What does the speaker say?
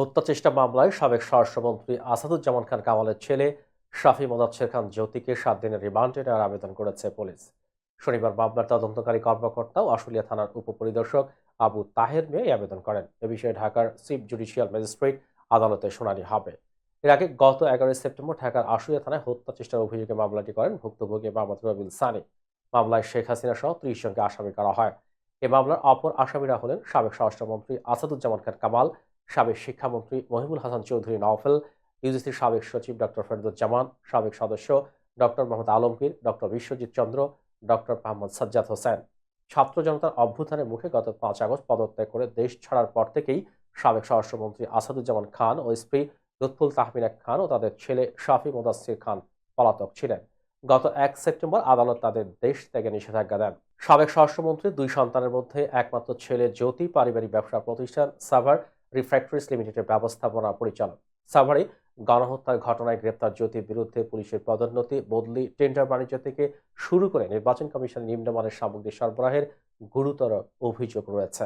হত্যা চেষ্টা মামলায় সাবেক স্বরাষ্ট্রমন্ত্রী আসাদুজ্জামান খান কামালের ছেলে শাফি মোদাচ্ছের খান জ্যোতিকে ৭ দিনের রিমান্ডে নেওয়ার আবেদন করেছে পুলিশ। শনিবার মামলার তদন্তকারী কর্মকর্তা ও আশুলিয়া থানার উপপরিদর্শক আবু তাহের মেয়ে এই আবেদন করেন। এ বিষয়ে ঢাকার চিফ জুডিশিয়াল ম্যাজিস্ট্রেট আদালতে শুনানি হবে। এর আগে গত ১১ সেপ্টেম্বর ঢাকার আশুলিয়া থানায় হত্যা চেষ্টার অভিযোগে মামলাটি করেন ভুক্তভোগী মোহাম্মদ রবিউল সানি। মামলায় শেখ হাসিনা সহ ৩০ জনকে আসামি করা হয়। এ মামলার অপর আসামিরা হলেন সাবেক স্বরাষ্ট্রমন্ত্রী আসাদুজ্জামান খান কামাল, সাবেক শিক্ষামন্ত্রী মহিবুল হাসান চৌধুরী নওফেল, ইউজিসির সাবেক সচিব ডক্টর ফেরদুজ্জামান, সাবেক সদস্য ডক্টর মোহাম্মদ আলমগীর, ডক্টর বিশ্বজিৎ চন্দ্র, ডক্টর মোহাম্মদ সাজ্জাদ হোসেন। ছাত্র জনতার অভ্যুত্থানের মুখে গত ৫ আগস্ট পদত্যাগ করে দেশ ছাড়ার পর থেকেই সাবেক স্বরাষ্ট্রমন্ত্রী আসাদুজ্জামান খান ও স্ত্রী লুৎফুল তাহমিনা খান ও তাদের ছেলে শাফি মোদাচ্ছির খান পলাতক ছিলেন। গত ১ সেপ্টেম্বর আদালত তাদের দেশ ত্যাগে নিষেধাজ্ঞা দেন। সাবেক স্বরাষ্ট্রমন্ত্রীর ২ সন্তানের মধ্যে একমাত্র ছেলে জ্যোতি পারিবারিক ব্যবসা প্রতিষ্ঠান সাভার রিফ্র্যাক্টরিজ লিমিটেডের ব্যবস্থাপনা পরিচালক। সাভারে গণহত্যার ঘটনায় গ্রেপ্তার জ্যোতির বিরুদ্ধে পুলিশের পদোন্নতি, বদলি, টেন্ডার বাণিজ্য থেকে শুরু করে নির্বাচন কমিশনের নিম্নমানের সামগ্রী সরবরাহের গুরুতর অভিযোগ রয়েছে।